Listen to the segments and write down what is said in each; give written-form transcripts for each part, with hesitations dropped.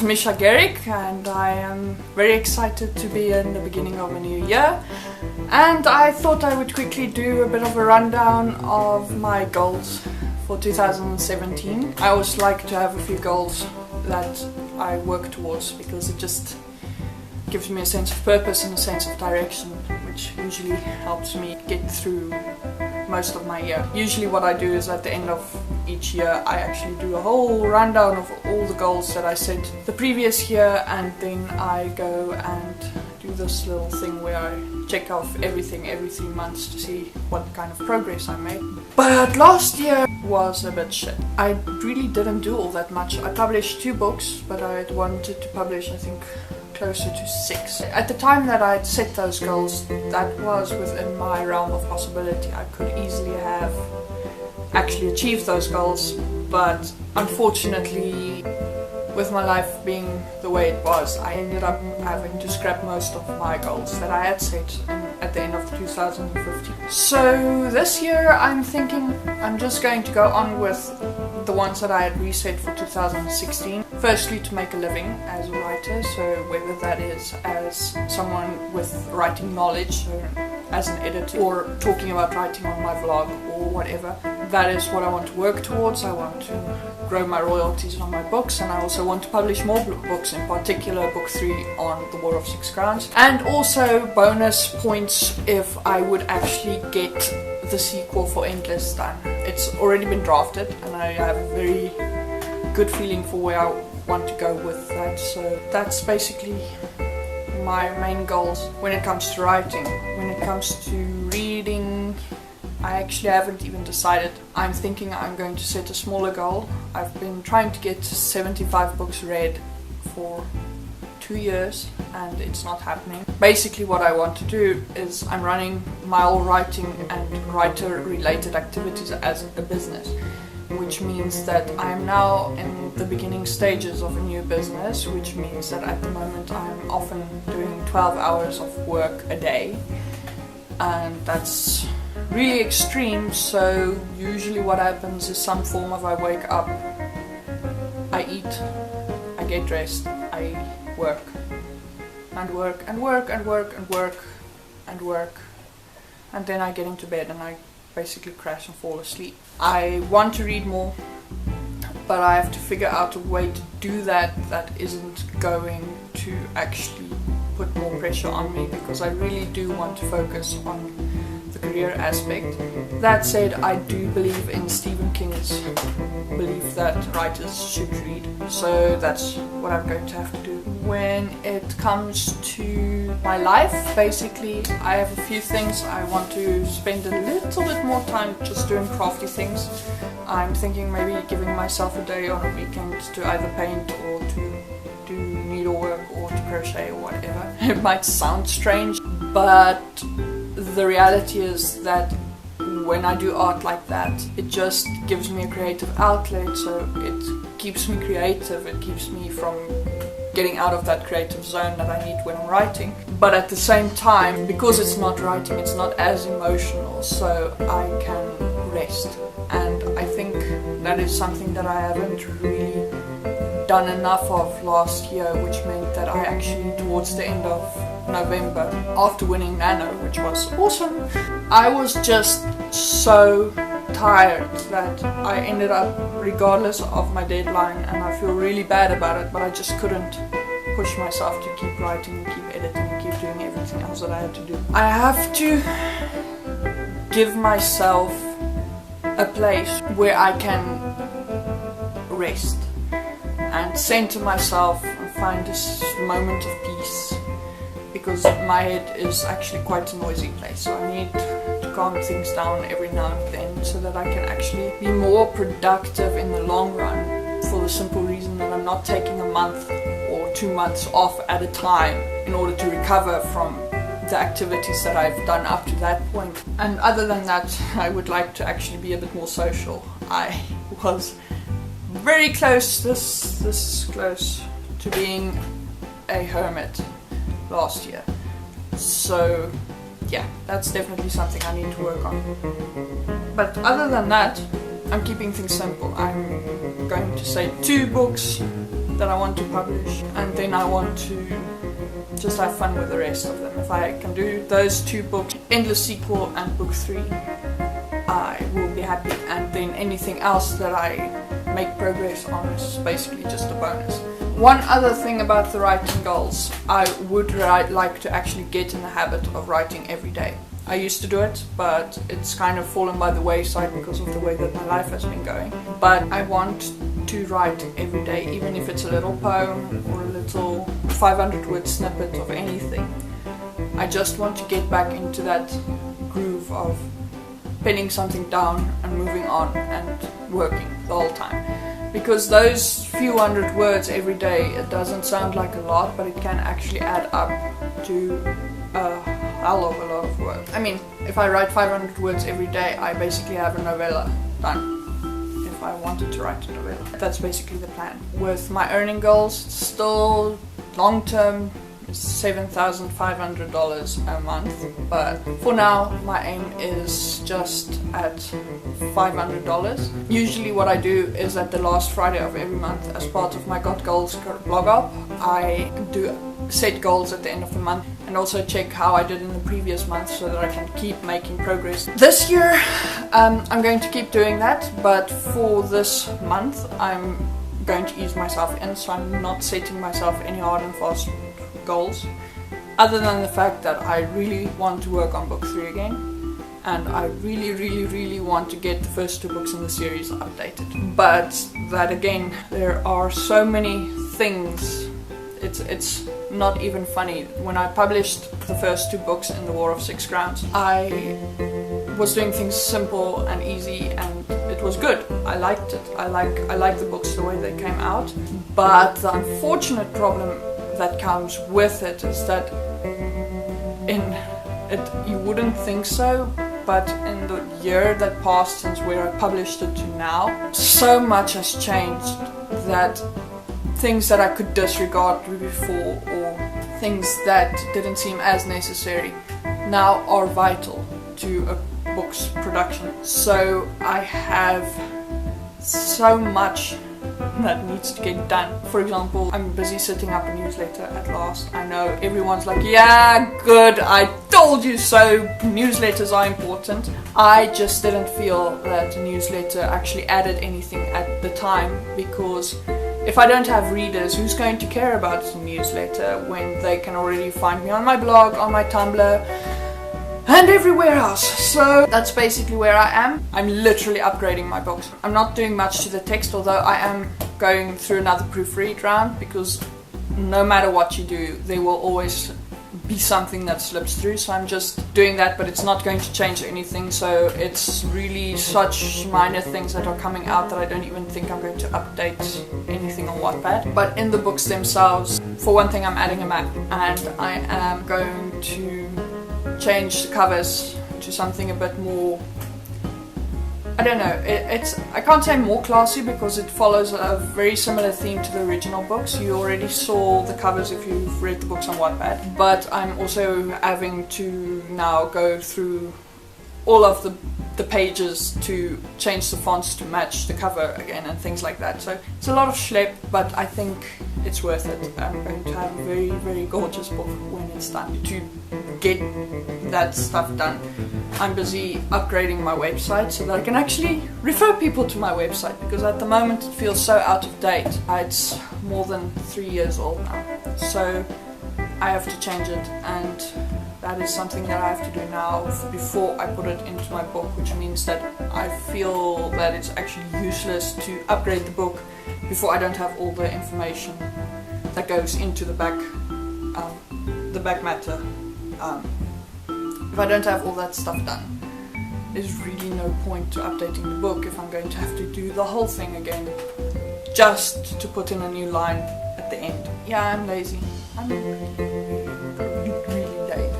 Misha Gerrick, and I am very excited to be in the beginning of a new year. And I thought I would quickly do a bit of a rundown of my goals for 2017. I always like to have a few goals that I work towards because it just gives me a sense of purpose and a sense of direction, which usually helps me get through most of my year. Usually what I do is at the end of each year I actually do a whole rundown of all the goals that I set the previous year, and then I go and do this little thing where I check off everything every 3 months to see what kind of progress I made. But last year was a bit shit. I really didn't do all that much. I published 2 books, but I had wanted to publish, I think, closer to 6. At the time that I had set those goals, that was within my realm of possibility. I could easily have actually achieved those goals, but unfortunately, with my life being the way it was, I ended up having to scrap most of my goals that I had set at the end of 2015. So this year I'm thinking I'm just going to go on with the ones that I had reset for 2016. Firstly, to make a living as a writer, so whether that is as someone with writing knowledge, so as an editor, or talking about writing on my vlog or whatever. That is what I want to work towards. I want to grow my royalties on my books, and I also want to publish more books, in particular book 3 on the War of 6 Crowns, and also bonus points if I would actually get the sequel for Endless done. It's already been drafted and I have a very good feeling for where I want to go with that, so that's basically my main goals when it comes to writing. When it comes to reading, I actually haven't even decided. I'm thinking I'm going to set a smaller goal. I've been trying to get 75 books read for 2 years and it's not happening. Basically what I want to do is I'm running my whole writing and writer related activities as a business, which means that I am now in the beginning stages of a new business, which means that at the moment I'm often doing 12 hours of work a day, and that's really extreme. So usually what happens is some form of I wake up, I eat, I get dressed, I work and work and work and work and work and work, and then I get into bed and I basically crash and fall asleep. I want to read more, but I have to figure out a way to do that that isn't going to actually put more pressure on me, because I really do want to focus on the career aspect. That said, I do believe in Stephen King's belief that writers should read, so that's what I'm going to have to do. When it comes to my life, basically I have a few things I want to spend a little bit more time just doing crafty things. I'm thinking maybe giving myself a day on a weekend to either paint or to do needlework or to crochet or whatever. It might sound strange, but the reality is that when I do art like that, it just gives me a creative outlet, so it keeps me creative, it keeps me from getting out of that creative zone that I need when I'm writing. But at the same time, because it's not writing, it's not as emotional, so I can rest. And I think that is something that I haven't really done enough of last year, which meant that I actually, towards the end of November, after winning Nano, which was awesome, I was just so tired that I ended up, regardless of my deadline, and I feel really bad about it, but I just couldn't push myself to keep writing, keep editing, keep doing everything else that I had to do. I have to give myself a place where I can rest and center myself and find this moment of peace, because my head is actually quite a noisy place, so I need to calm things down every now and then so that I can actually be more productive in the long run, for the simple reason that I'm not taking a month or 2 months off at a time in order to recover from the activities that I've done up to that point. And other than that, I would like to actually be a bit more social. I was very close, this close to being a hermit last year. So yeah, that's definitely something I need to work on. But other than that, I'm keeping things simple. I'm going to say 2 books that I want to publish, and then I want to just have fun with the rest of them. If I can do those 2 books, Endless Sequel and book 3, I will be happy, and then anything else that I make progress on is basically just a bonus. One other thing about the writing goals, I would like to actually get in the habit of writing every day. I used to do it, but it's kind of fallen by the wayside because of the way that my life has been going. But I want to write every day, even if it's a little poem or a little 500-word snippet of anything. I just want to get back into that groove of penning something down and moving on and working the whole time. Because those few hundred words every day, it doesn't sound like a lot, but it can actually add up to a hell of a lot of work. I mean, if I write 500 words every day, I basically have a novella done. If I wanted to write a novella. That's basically the plan. With my earning goals, still long-term, $7,500 a month, but for now my aim is just at $500. Usually what I do is at the last Friday of every month, as part of my Got Goals Bloghop, I do set goals at the end of the month and also check how I did in the previous month so that I can keep making progress. This year I'm going to keep doing that, but for this month I'm going to ease myself in, so I'm not setting myself any hard and fast goals, other than the fact that I really want to work on book 3 again, and I really want to get the first 2 books in the series updated. But that again, there are so many things, it's not even funny. When I published the first 2 books in the War of 6 Crowns, I was doing things simple and easy, and it was good. I liked it. I like the books the way they came out. But the unfortunate problem that comes with it is that you wouldn't think so, but in the year that passed since where I published it to now, so much has changed that things that I could disregard before, or things that didn't seem as necessary, now are vital to a book's production. So I have so much that needs to get done. For example, I'm busy setting up a newsletter at last. I know everyone's like, yeah, good, I told you so, newsletters are important. I just didn't feel that a newsletter actually added anything at the time, because if I don't have readers, who's going to care about a newsletter when they can already find me on my blog, on my Tumblr, and everywhere else? So that's basically where I am. I'm literally upgrading my books. I'm not doing much to the text, although I am going through another proofread round, because no matter what you do, there will always be something that slips through. So I'm just doing that, but it's not going to change anything. So it's really such minor things that are coming out that I don't even think I'm going to update anything on Wattpad. But in the books themselves, for one thing, I'm adding a map, and I am going to change the covers to something a bit more, I don't know, I can't say more classy, because it follows a very similar theme to the original books. You already saw the covers if you've read the books on Wattpad, but I'm also having to now go through all of the pages to change the fonts to match the cover again and things like that. So it's a lot of schlep, but I think it's worth it. I'm going to have a very gorgeous book when it's done. To get that stuff done, I'm busy upgrading my website so that I can actually refer people to my website, because at the moment it feels so out of date. It's more than 3 years old now, so I have to change it, and that is something that I have to do now before I put it into my book, which means that I feel that it's actually useless to upgrade the book before I don't have all the information that goes into the back matter. If I don't have all that stuff done, there's really no point to updating the book if I'm going to have to do the whole thing again just to put in a new line at the end. Yeah, I'm lazy. I'm really lazy.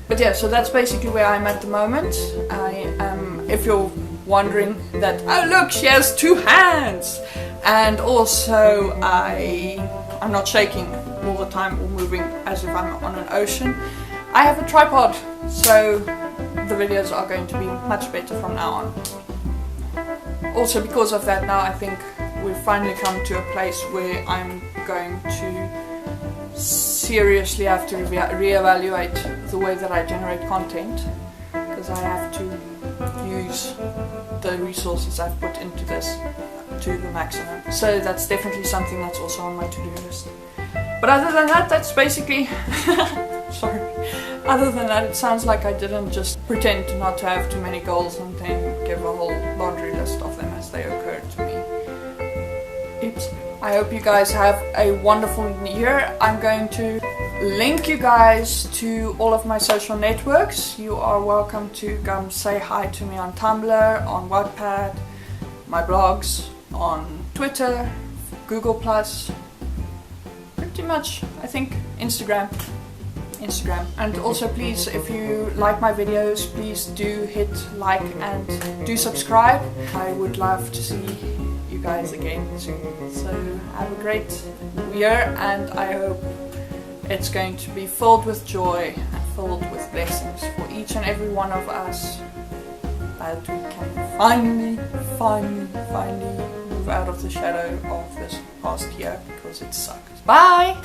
But yeah, so that's basically where I'm at the moment. I am, if you're wondering that, oh look, she has 2 hands! And also I'm not shaking all the time or moving as if I'm on an ocean. I have a tripod, so the videos are going to be much better from now on. Also because of that now, I think we've finally come to a place where I'm going to seriously have to reevaluate the way that I generate content, because I have to use the resources I've put into this to the maximum. So that's definitely something that's also on my to-do list. But other than that, that's basically sorry. Other than that, it sounds like I didn't just pretend not to have too many goals and then give a whole laundry list of them as they occurred to me. Oops. I hope you guys have a wonderful year. I'm going to link you guys to all of my social networks. You are welcome to come say hi to me on Tumblr, on Wattpad, my blogs, on Twitter, Google+, pretty much, I think, Instagram. And also, please, if you like my videos, please do hit like and do subscribe. I would love to see you guys again soon. So have a great year, and I hope it's going to be filled with joy and filled with blessings for each and every one of us, that we can finally move out of the shadow of this past year, because it sucked. Bye!